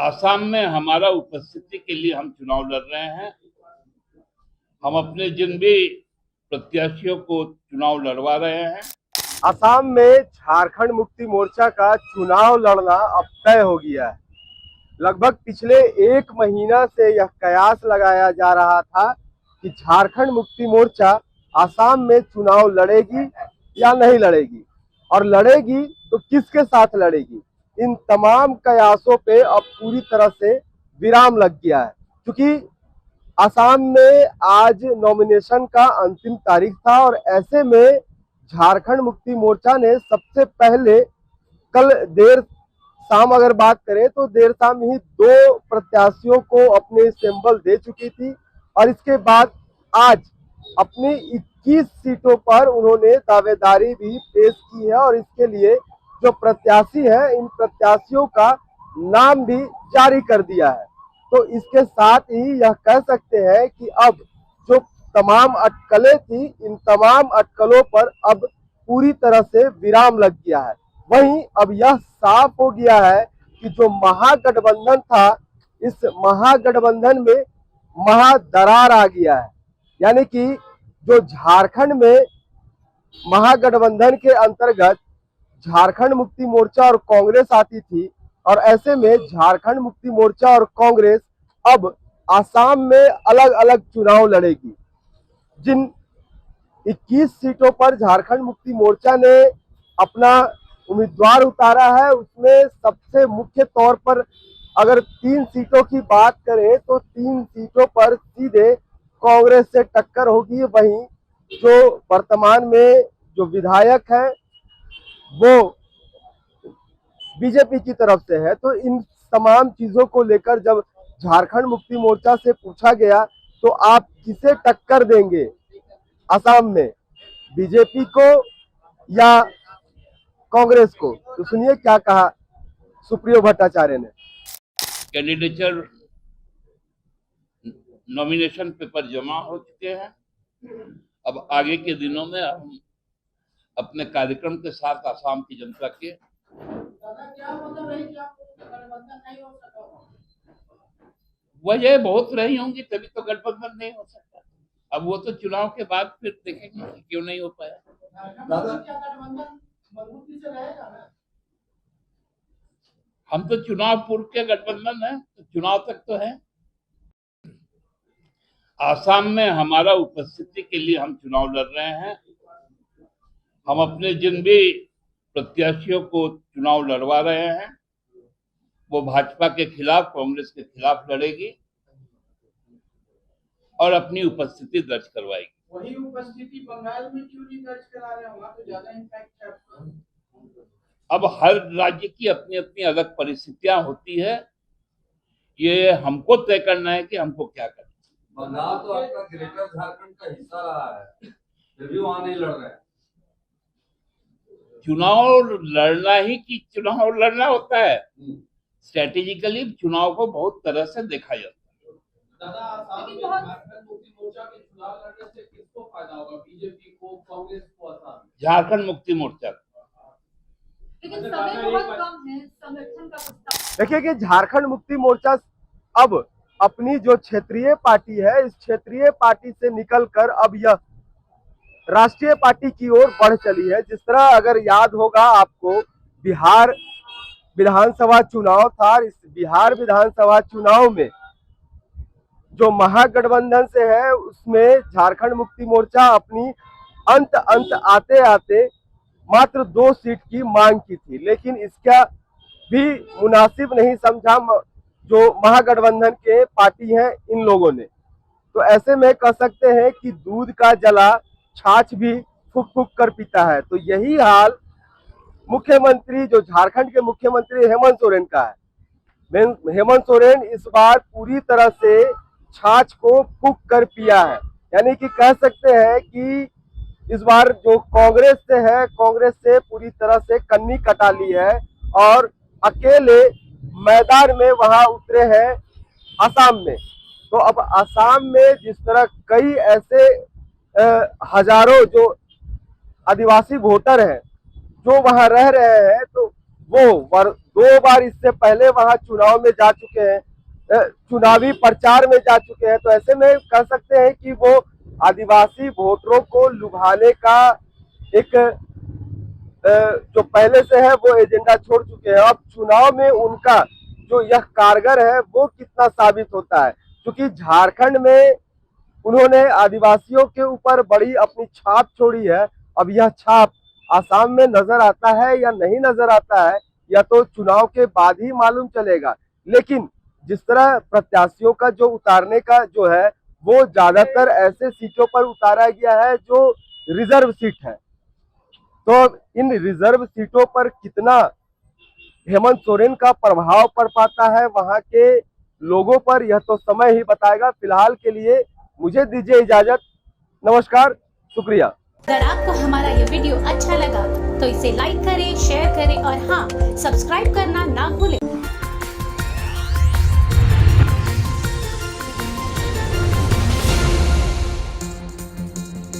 आसाम में हमारा उपस्थिति के लिए हम चुनाव लड़ रहे हैं। हम अपने जिन भी प्रत्याशियों को चुनाव लड़वा रहे हैं। असम में झारखंड मुक्ति मोर्चा का चुनाव लड़ना अब तय हो गया है। लगभग पिछले एक महीना से यह कयास लगाया जा रहा था कि झारखंड मुक्ति मोर्चा असम में चुनाव लड़ेगी या नहीं लड़ेगी, और लड़ेगी तो किसके साथ लड़ेगी। इन तमाम कयासों पे अब पूरी तरह से विराम लग गया है, क्योंकि असम में आज नॉमिनेशन का अंतिम तारीख था और ऐसे में झारखंड मुक्ति मोर्चा ने सबसे पहले कल देर शाम अगर बात करें तो देर शाम ही 2 प्रत्याशियों को अपने सिंबल दे चुकी थी, और इसके बाद आज अपनी 21 सीटों पर उन्होंने दावेदारी भी पेश की है और इसके लिए जो प्रत्याशी हैं इन प्रत्याशियों का नाम भी जारी कर दिया है। तो इसके साथ ही यह कह सकते हैं कि अब जो तमाम अटकलें थी इन तमाम अटकलों पर अब पूरी तरह से विराम लग गया है। वहीं अब यह साफ हो गया है कि जो महागठबंधन था इस महागठबंधन में महादरार आ गया है। यानी कि जो झारखंड में महागठबंधन के अंतर्गत झारखंड मुक्ति मोर्चा और कांग्रेस आती थी, और ऐसे में झारखंड मुक्ति मोर्चा और कांग्रेस अब असम में अलग अलग चुनाव लड़ेगी। जिन 21 सीटों पर झारखंड मुक्ति मोर्चा ने अपना उम्मीदवार उतारा है उसमें सबसे मुख्य तौर पर अगर 3 सीटों की बात करें तो 3 सीटों पर सीधे कांग्रेस से टक्कर होगी। वहीं जो वर्तमान में जो विधायक हैं वो बीजेपी की तरफ से है। तो इन तमाम चीजों को लेकर जब झारखंड मुक्ति मोर्चा से पूछा गया तो आप किसे टक्कर देंगे असम में, बीजेपी को या कांग्रेस को, तो सुनिए क्या कहा सुप्रियो भट्टाचार्य ने। कैंडिडेचर नॉमिनेशन पेपर जमा हो चुके हैं। अब आगे के दिनों में हम अपने कार्यक्रम के साथ आसाम की जनता के वजह बहुत रही होंगी, तभी तो गठबंधन नहीं हो सकता। अब वो तो चुनाव के बाद फिर देखेंगे कि क्यों नहीं हो पाया। हम तो चुनाव पूर्व के गठबंधन है, तो चुनाव तक तो है। आसाम में हमारा उपस्थिति के लिए हम चुनाव लड़ रहे हैं। हम अपने जिन भी प्रत्याशियों को चुनाव लड़वा रहे हैं वो भाजपा के खिलाफ, कांग्रेस के खिलाफ लड़ेगी और अपनी उपस्थिति दर्ज करवाएगी। वही उपस्थिति बंगाल में क्यों नहीं दर्ज करा रहे? वहां तो ज्यादा इम्पैक्ट है। अब हर राज्य की अपनी अपनी अलग परिस्थितियां होती है, ये हमको तय करना है कि हमको क्या करना। बंगाल तो आपका ग्रेटर झारखंड का हिस्सा रहा है, फिर भी वहां नहीं लड़ रहे। चुनाव लड़ना ही कि चुनाव लड़ना होता है। स्ट्रेटेजिकली चुनाव को बहुत तरह से देखा जाता है। दादा, आसाम में झारखंड मुक्ति मोर्चा के चुनाव लड़ने से किसको फायदा होगा? बीजेपी को, कांग्रेस को? आसाम झारखंड मुक्ति मोर्चा। लेकिन समय बहुत कम है संगठन का प्रस्ताव। देखिए कि झारखंड मुक्ति मोर्चा अब अपनी जो क्षेत्रीय पार्टी है इस क्षेत्रीय पार्टी से निकलकर अब यह राष्ट्रीय पार्टी की ओर बढ़ चली है। जिस तरह अगर याद होगा आपको, बिहार विधानसभा चुनाव था, इस बिहार विधानसभा चुनाव में जो महागठबंधन से है उसमें झारखंड मुक्ति मोर्चा अपनी अंत आते आते मात्र 2 सीट की मांग की थी, लेकिन इसका भी मुनासिब नहीं समझा जो महागठबंधन के पार्टी हैं इन लोगों ने। तो ऐसे में कह सकते हैं कि दूध का जला छाछ भी फूक फूक कर पीता है। तो यही हाल मुख्यमंत्री जो झारखंड के मुख्यमंत्री हेमंत सोरेन का है। हेमंत सोरेन इस बार पूरी तरह से छाछ को फूक कर पिया है, यानी कि कह सकते हैं कि इस बार जो कांग्रेस से है, कांग्रेस से पूरी तरह से कन्नी कटा ली है और अकेले मैदान में वहां उतरे हैं असम में। तो अब असम में जिस तरह कई ऐसे हजारों जो आदिवासी वोटर हैं जो वहां रह रहे हैं, तो वो 2 बार इससे पहले वहां चुनाव में जा चुके हैं, चुनावी प्रचार में जा चुके हैं। तो ऐसे में कह सकते हैं कि वो आदिवासी वोटरों को लुभाने का एक जो पहले से है वो एजेंडा छोड़ चुके हैं। अब चुनाव में उनका जो यह कारगर है वो कितना साबित होता है, क्योंकि झारखंड में उन्होंने आदिवासियों के ऊपर बड़ी अपनी छाप छोड़ी है। अब यह छाप आसाम में नजर आता है या नहीं नजर आता है, या तो चुनाव के बाद ही मालूम चलेगा। लेकिन जिस तरह प्रत्याशियों का जो उतारने का जो है वो ज्यादातर ऐसे सीटों पर उतारा गया है जो रिजर्व सीट है। तो इन रिजर्व सीटों पर कितना हेमंत सोरेन का प्रभाव पड़ पाता है वहां के लोगों पर, यह तो समय ही बताएगा। फिलहाल के लिए मुझे दीजिए इजाजत। नमस्कार, शुक्रिया। अगर आपको हमारा ये वीडियो अच्छा लगा तो इसे लाइक करें, शेयर करें और हाँ, सब्सक्राइब करना ना भूलें।